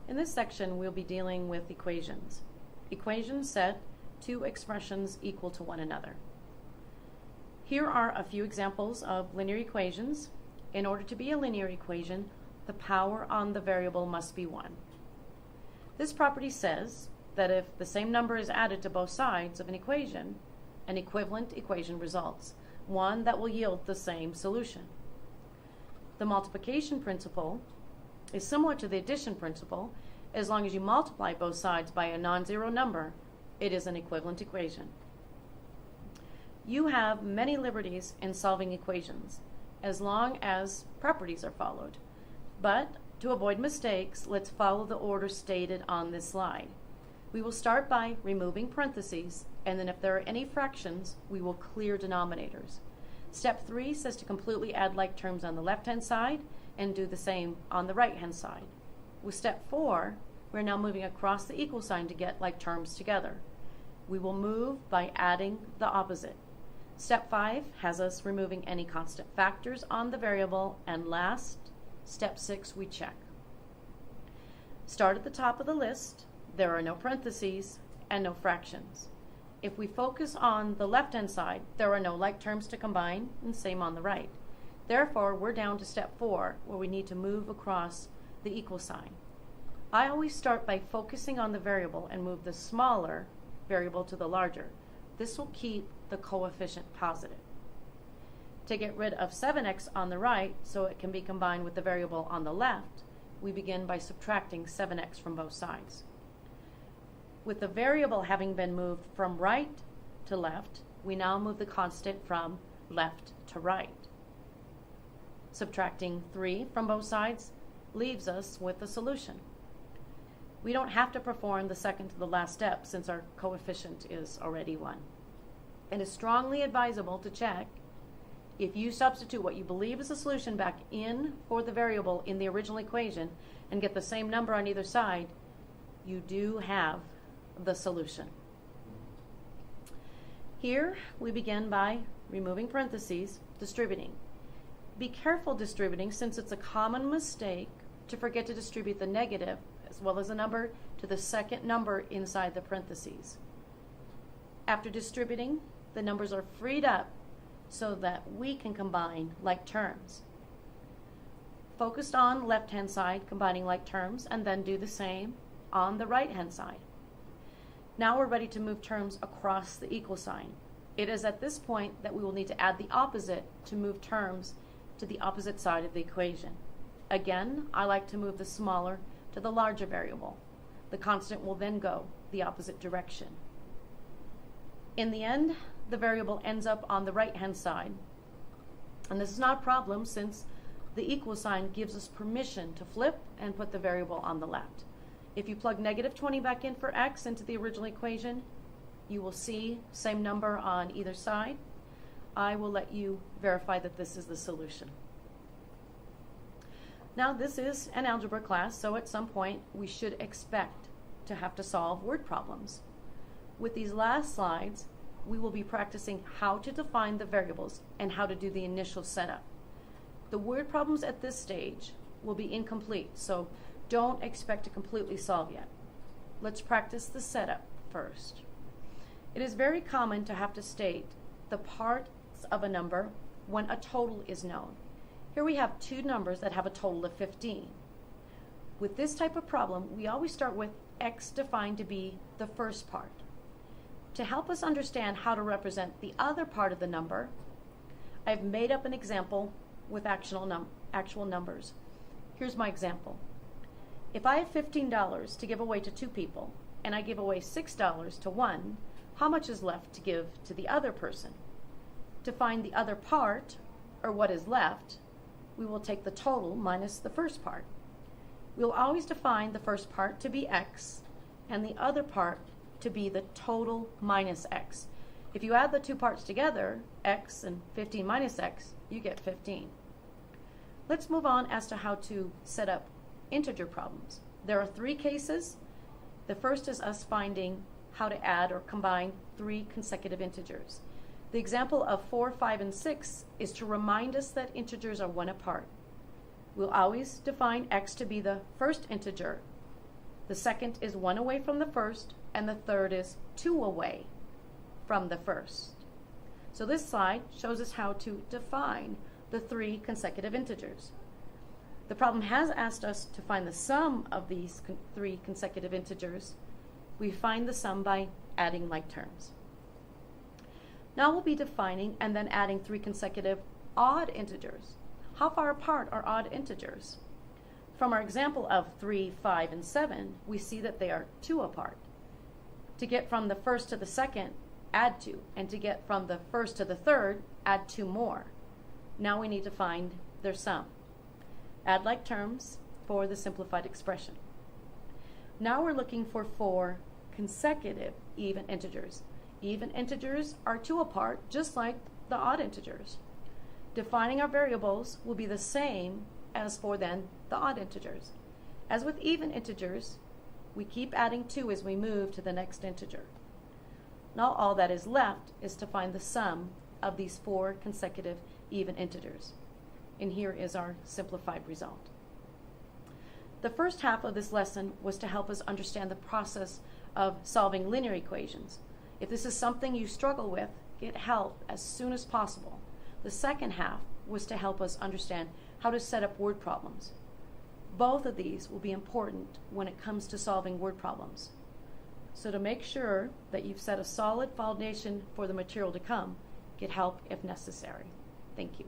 In this section, we'll be dealing with equations. Equations set two expressions equal to one another. Here are a few examples of linear equations. In order to be a linear equation, the power on the variable must be 1. This property says that if the same number is added to both sides of an equation, an equivalent equation results, one that will yield the same solution. The multiplication principle is similar to the addition principle. As long as you multiply both sides by a non-zero number, it is an equivalent equation. You have many liberties in solving equations, as long as properties are followed. But to avoid mistakes, let's follow the order stated on this slide. We will start by removing parentheses, and then if there are any fractions, we will clear denominators. Step 3 says to completely add like terms on the left-hand side and do the same on the right-hand side. With step 4, we're now moving across the equal sign to get like terms together. We will move by adding the opposite. Step 5 has us removing any constant factors on the variable, and last, step 6, we check. Start at the top of the list. There are no parentheses and no fractions. If we focus on the left-hand side, there are no like terms to combine, and same on the right. Therefore, we're down to step 4, where we need to move across the equal sign. I always start by focusing on the variable and move the smaller variable to the larger. This will keep the coefficient positive. To get rid of 7x on the right so it can be combined with the variable on the left, we begin by subtracting 7x from both sides. With the variable having been moved from right to left, we now move the constant from left to right. Subtracting 3 from both sides leaves us with the solution. We don't have to perform the second to the last step since our coefficient is already 1. It is strongly advisable to check if you substitute what you believe is a solution back in for the variable in the original equation and get the same number on either side, you do have the solution. Here we begin by removing parentheses, distributing. Be careful distributing, since it's a common mistake to forget to distribute the negative as well as a number to the second number inside the parentheses. After distributing, the numbers are freed up so that we can combine like terms. Focused on left-hand side, combining like terms, and then do the same on the right-hand side. Now we're ready to move terms across the equal sign. It is at this point that we will need to add the opposite to move terms to the opposite side of the equation. Again, I like to move the smaller to the larger variable. The constant will then go the opposite direction. In the end, the variable ends up on the right-hand side. And this is not a problem since the equal sign gives us permission to flip and put the variable on the left. If you plug negative 20 back in for x into the original equation, you will see same number on either side. I will let you verify that this is the solution. Now, this is an algebra class, so at some point we should expect to have to solve word problems. With these last slides, we will be practicing how to define the variables and how to do the initial setup. The word problems at this stage will be incomplete, so don't expect to completely solve yet. Let's practice the setup first. It is very common to have to state the parts of a number when a total is known. Here we have two numbers that have a total of 15. With this type of problem, we always start with x defined to be the first part. To help us understand how to represent the other part of the number, I've made up an example with actual numbers. Here's my example. If I have $15 to give away to 2 people, and I give away $6 to one, how much is left to give to the other person? To find the other part, or what is left, we will take the total minus the first part. We'll always define the first part to be x, and the other part to be the total minus x. If you add the two parts together, x and 15 minus x, you get 15. Let's move on as to how to set up integer problems. There are 3 cases. The first is us finding how to add or combine 3 consecutive integers. The example of 4, 5, and 6 is to remind us that integers are 1 apart. We'll always define x to be the first integer The second is 1 away from the first, and the third is 2 away from the first. So this slide shows us how to define the 3 consecutive integers. The problem has asked us to find the sum of these 3 consecutive integers. We find the sum by adding like terms. Now we'll be defining and then adding 3 consecutive odd integers. How far apart are odd integers? From our example of 3, 5, and 7, we see that they are 2 apart. To get from the first to the second, add 2. And to get from the first to the third, add 2 more. Now we need to find their sum. Add like terms for the simplified expression. Now we're looking for 4 consecutive even integers. Even integers are 2 apart, just like the odd integers. Defining our variables will be the same as for then the odd integers. As with even integers, we keep adding 2 as we move to the next integer. Now all that is left is to find the sum of these 4 consecutive even integers. And here is our simplified result. The first half of this lesson was to help us understand the process of solving linear equations. If this is something you struggle with, get help as soon as possible. The second half was to help us understand how to set up word problems. Both of these will be important when it comes to solving word problems. So to make sure that you've set a solid foundation for the material to come, get help if necessary. Thank you.